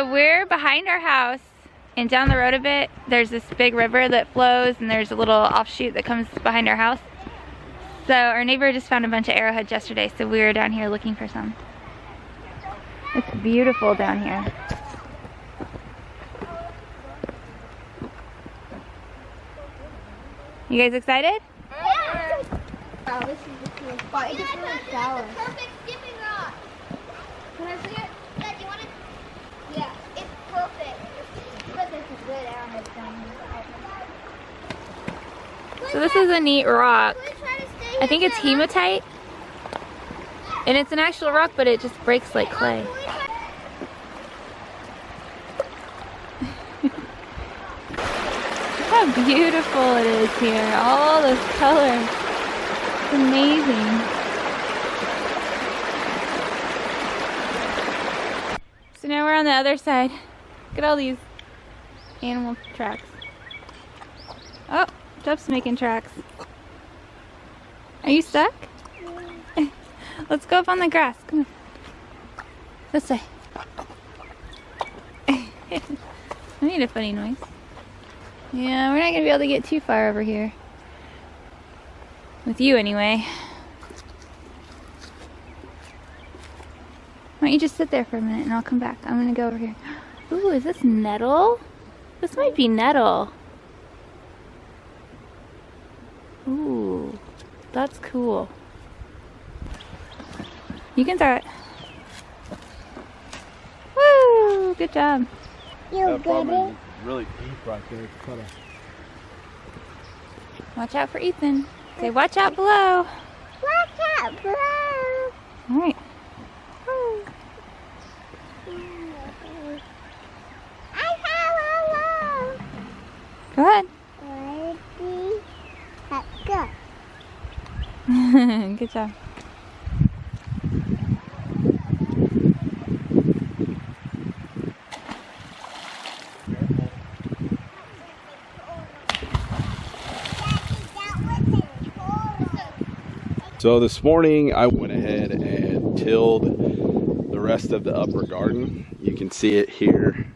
So we're behind our house, and down the road a bit, there's this big river that flows, and there's a little offshoot that comes behind our house. So our neighbor just found a bunch of arrowheads yesterday, so we were down here looking for some. It's beautiful down here. You guys excited? Yeah. Oh, this is the coolest spot. It gets really sour. It's a perfect skipping rock. Can I see it? Yeah, do you want it? Yeah, it's perfect. But there's some good arrowheads down here. So this is a neat rock. I think it's hematite. And it's an actual rock, but it just breaks like clay. Look how beautiful it is here. All this color. It's amazing. So now we're on the other side. Look at all these animal tracks. Oh, Jeff's making tracks. Are you stuck? Let's go up on the grass. Come on. This way. I made a funny noise. Yeah, we're not going to be able to get too far over here. With you, anyway. Why don't you just sit there for a minute and I'll come back. I'm going to go over here. Ooh, is this nettle? This might be nettle. Ooh, that's cool. You can throw it. Woo! Good job. You get it? Really deep right there. It's kind of... Watch out for Ethan. Say, watch out below. Watch out, bro. All right. Go ahead. Ready? Let's go. Good job. So this morning I went ahead and tilled the rest of the upper garden. You can see it here.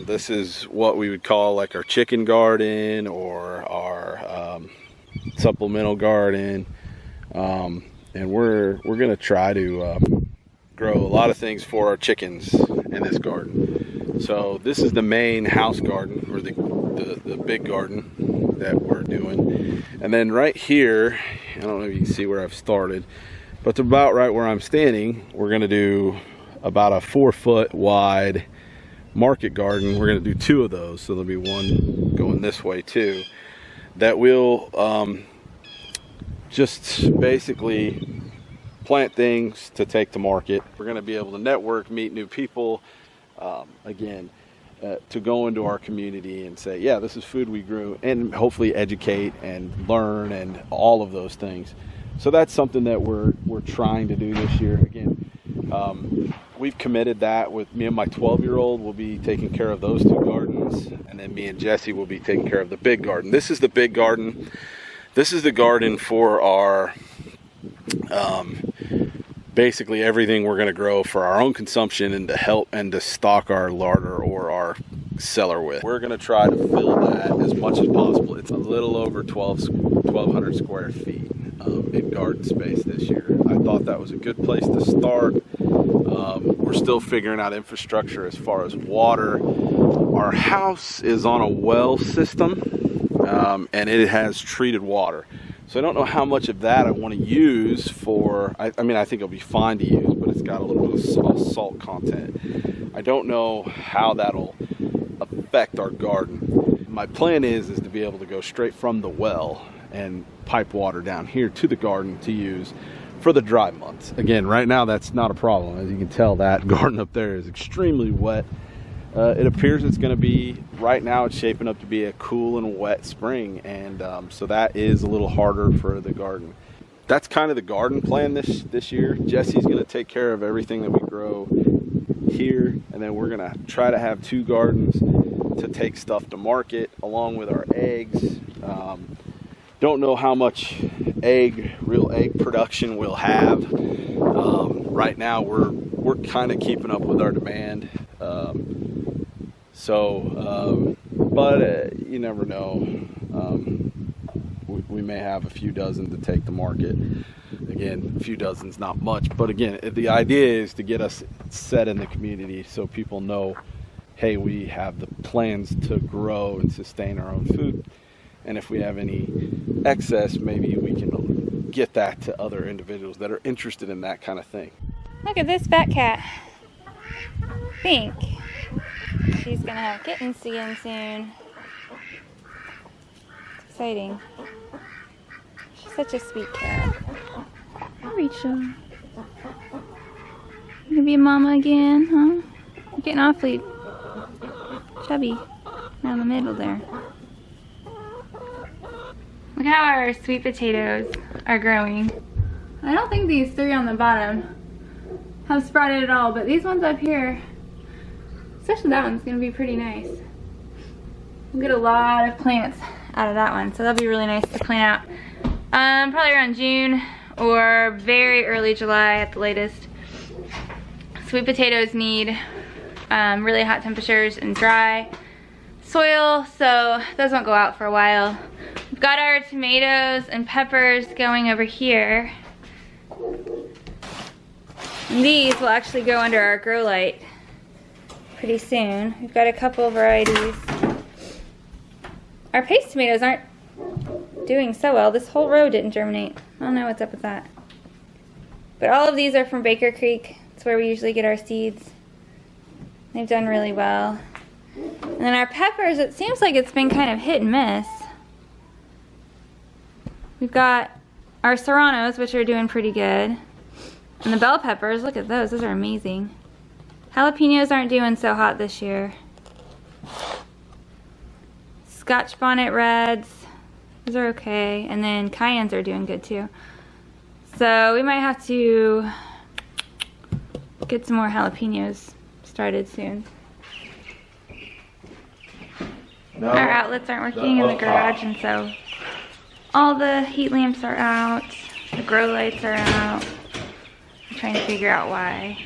This is what we would call like our chicken garden or our supplemental garden. And we're gonna try to grow a lot of things for our chickens in this garden. So this is the main house garden, or the big garden that we're doing. And then right here, I don't know if you can see where I've started, but it's about right where I'm standing. We're gonna do about a 4-foot wide market garden. We're gonna do 2 of those, so there'll be one going this way too, that will just basically plant things to take to market. We're gonna be able to network, meet new people, again, to go into our community and say, yeah, this is food we grew, and hopefully educate and learn and all of those things. So that's something that we're trying to do this year. Again, we've committed that with me and my 12-year-old will be taking care of those 2 gardens, and then me and Jesse will be taking care of the big garden. This is the big garden. This is the garden for our basically everything we're going to grow for our own consumption and to help and to stock our larder or our cellar with. We're going to try to fill that as much as possible. It's a little over 1,200 square feet in garden space this year. I thought that was a good place to start. We're still figuring out infrastructure as far as water. Our house is on a well system, and it has treated water. So I don't know how much of that I want to use for, I mean, I think it'll be fine to use, but it's got a little bit of salt content. I don't know how that'll affect our garden. My plan is to be able to go straight from the well and pipe water down here to the garden to use for the dry months. Again, right now that's not a problem. As you can tell, that garden up there is extremely wet. It appears it's going to be, right now it's shaping up to be a cool and wet spring, and so that is a little harder for the garden. That's kind of the garden plan this year. Jesse's going to take care of everything that we grow here, and then we're going to try to have 2 gardens to take stuff to market along with our eggs. Don't know how much real egg production we'll have. Right now we're we're kind of keeping up with our demand. But you never know. We may have a few dozen to take to market. Again, a few dozen's not much, but again, the idea is to get us set in the community so people know, hey, we have the plans to grow and sustain our own food, and if we have any excess, maybe we can get that to other individuals that are interested in that kind of thing. Look at this fat cat. Pink. She's gonna have kittens again soon. It's exciting. She's such a sweet cat. Rachel. You gonna be a mama again, huh? You're getting awfully chubby down the middle there. Look how our sweet potatoes are growing. I don't think these three on the bottom have sprouted at all, but these ones up here, especially that one's gonna be pretty nice. We'll get a lot of plants out of that one, so that'll be really nice to plant out. Probably around June or very early July at the latest. Sweet potatoes need really hot temperatures and dry soil, so those won't go out for a while. We've got our tomatoes and peppers going over here. And these will actually go under our grow light pretty soon. We've got a couple varieties. Our paste tomatoes aren't doing so well. This whole row didn't germinate. I don't know what's up with that. But all of these are from Baker Creek. It's where we usually get our seeds. They've done really well. And then our peppers, it seems like it's been kind of hit and miss. We've got our serranos, which are doing pretty good. And the bell peppers, look at those are amazing. Jalapenos aren't doing so hot this year. Scotch bonnet reds, those are okay. And then cayennes are doing good too. So we might have to get some more jalapenos started soon. No, our outlets aren't working in the garage, and so all the heat lamps are out, the grow lights are out. I'm trying to figure out why.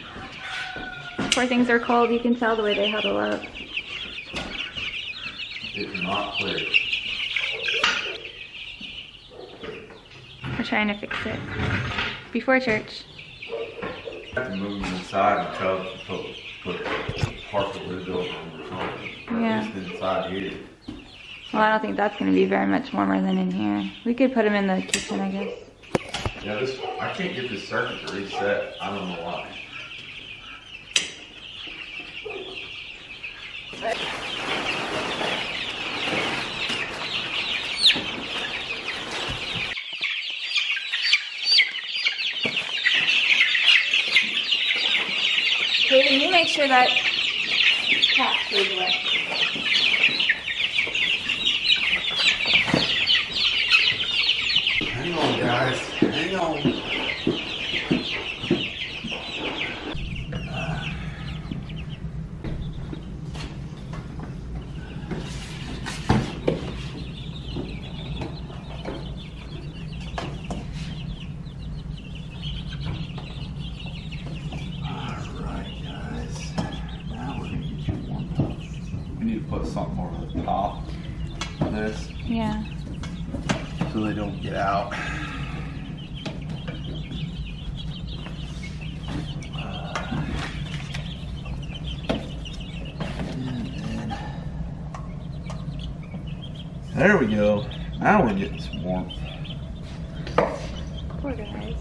Before things are cold, you can tell the way they huddle up. It's not clear. We're trying to fix it before church. I have to move them inside and tell them to put partial lid over them or something. Yeah. Just inside here. Well, I don't think that's going to be very much warmer than in here. We could put them in the kitchen, I guess. Yeah, I can't get this circuit to reset. I don't know why. Can you make sure that cat stays away? Hang on, guys. Hang on. Put something over the top of this. Yeah. So they don't get out. There we go. Now we're getting some warmth. Poor guys.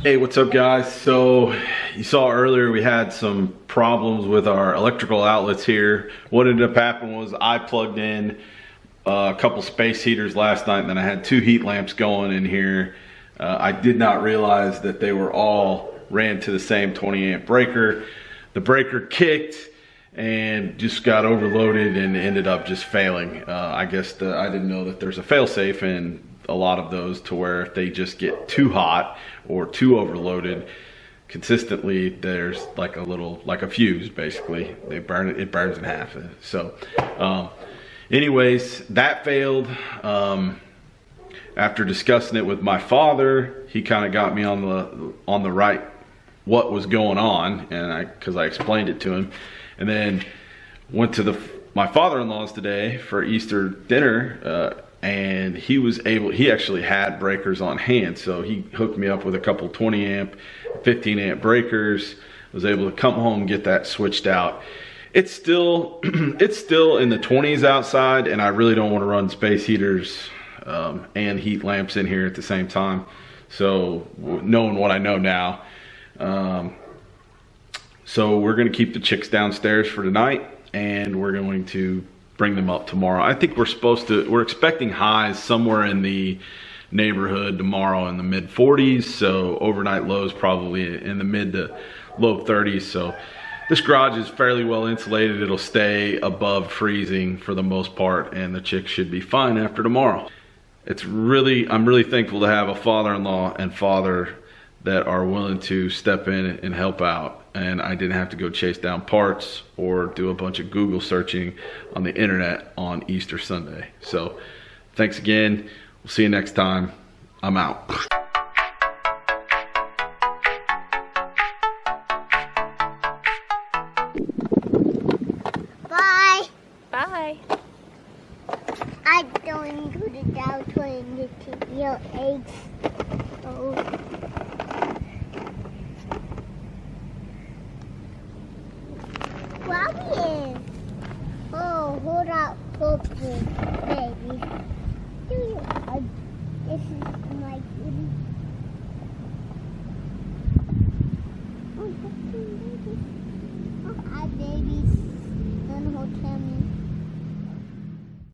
Hey, what's up guys? So you saw earlier we had some problems with our electrical outlets here. What ended up happening was I plugged in a couple space heaters last night, and then I had 2 heat lamps going in here. I did not realize that they were all ran to the same 20 amp breaker. The breaker kicked and just got overloaded and ended up just failing. I guess I didn't know that there's a fail-safe in a lot of those, to where if they just get too hot or too overloaded consistently, there's like a fuse basically. They burn it burns in half. So anyways, that failed. after discussing it with my father, he kind of got me on the right what was going on, and because I explained it to him. And then went to my father-in-law's today for Easter dinner, and he actually had breakers on hand, so he hooked me up with a couple 20 amp 15 amp breakers. Was able to come home and get that switched out. It's still it's still in the 20s outside, and I really don't want to run space heaters and heat lamps in here at the same time. So knowing what I know now, so we're going to keep the chicks downstairs for tonight, and we're going to bring them up tomorrow. I think we're expecting highs somewhere in the neighborhood tomorrow in the mid 40s, so overnight lows probably in the mid to low 30s. So this garage is fairly well insulated. It'll stay above freezing for the most part, and the chicks should be fine after tomorrow. I'm really thankful to have a father-in-law and father that are willing to step in and help out, and I didn't have to go chase down parts or do a bunch of Google searching on the internet on Easter Sunday. So thanks again. We'll see you next time. I'm out. Bye. Bye. I'm going to the down to your eggs. Oh. Bobby. Oh, hold up, baby. This is my baby. Oh, hi, babies. Don't hold me.